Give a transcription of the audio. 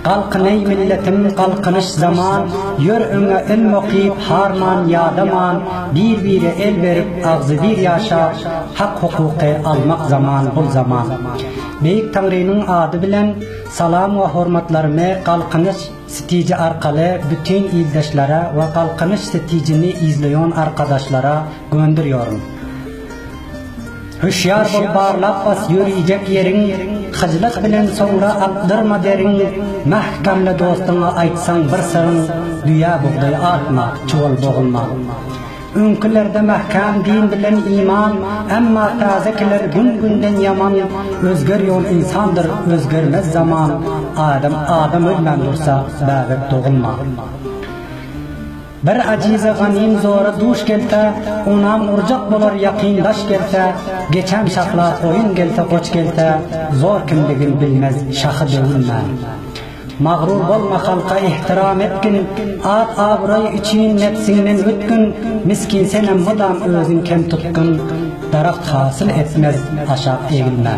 Kalkınay milletim kalkınış zaman, yör öňe ilm okuyup harman yadaman, bir el verip ağzı bir yaşa, hak hukuky almak zaman bul zaman. Beyik Tanrı'nın adı bilen salam ve hormatlarımı kalkınış sitici arkalı bütün ildeşlere ve kalkınış siticini izleyen arkadaşlara gönderiyorum. Hüşyar bol barlap bas yürüyecek yerin, hıclık bilen sonra akdırma derin, mahkemle dostuna aytsan bir sırın, düya buğday artma, çuval boğulma. Ünkülerde mahkam din bilen iman, emma tazekiler gün günden yaman, özgür yol insandır, özgürmez zaman, adam ölmen dursa, bäbek doğulma. Bir acize ganim zora duş gelte, onam urcak bolar yakindaş gelte, geçen şakla oyun gelte koç gelte, zor kimligin bilmez şahı dövülme. Mağrur bolma halka ihtiram etkin, ad abray için nefsinin ütkün, miskin senem mudam özün kem tutkun, darak hasıl etmez aşağı eğilme.